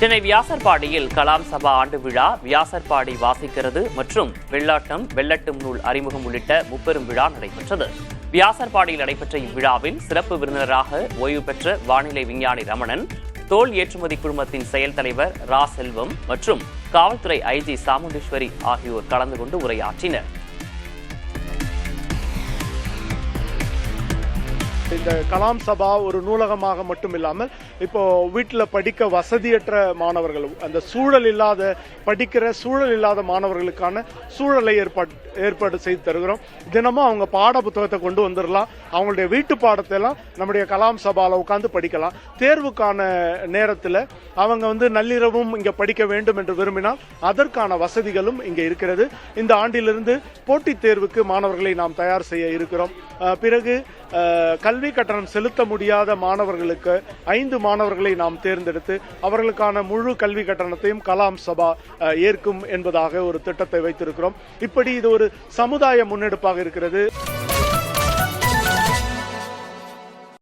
சென்னை வியாசர்பாடியில் கலாம் சபா ஆண்டு விழா, வியாசர்பாடி வாசிக்கிறது மற்றும் வெள்ளாட்டம், வெள்ளட்டும் நூல் அறிமுகம் உள்ளிட்ட முப்பெரும் விழா நடைபெற்றது. வியாசர்பாடியில் நடைபெற்ற இவ்விழாவில் சிறப்பு விருந்தினராக ஓய்வு பெற்ற வானிலை விஞ்ஞானி ரமணன், தோல் ஏற்றுமதி குழுமத்தின் செயல் தலைவர் ரா செல்வம் மற்றும் காவல்துறை ஐஜி சாமுண்டீஸ்வரி ஆகியோர் கலந்து கொண்டு உரையாற்றினர். இந்த கலாம் சபா ஒரு நூலகமாக மட்டும் இல்லாமல் இப்போ வீட்டில் படிக்க வசதியற்ற மாணவர்கள், அந்த படிக்கிற சூழல் இல்லாத மாணவர்களுக்கான சூழலை ஏற்பாடு செய்து தருகிறோம். தினமும் அவங்க பாட புத்தகத்தை கொண்டு வந்துடலாம். அவங்களுடைய வீட்டு பாடத்தை எல்லாம் நம்முடைய கலாம் சபால உட்கார்ந்து படிக்கலாம். தேர்வுக்கான நேரத்தில் அவங்க நள்ளிரவும் இங்க படிக்க வேண்டும் என்று விரும்பினால் அதற்கான வசதிகளும் இங்க இருக்கிறது. இந்த ஆண்டிலிருந்து போட்டித் தேர்வுக்கு மாணவர்களை நாம் தயார் செய்ய இருக்கிறோம். பிறகு கல்வி கட்டணம் செலுத்த முடியாத மாணவர்களுக்கு 5 மாணவர்களை நாம் தேர்ந்தெடுத்து அவர்களுக்கான முழு கல்வி கட்டணத்தையும் கலாம் சபா ஏற்கும் என்பதாக ஒரு திட்டத்தை வைத்திருக்கிறோம். இப்படி இது ஒரு சமுதாய முன்னெடுப்பாக இருக்கிறது.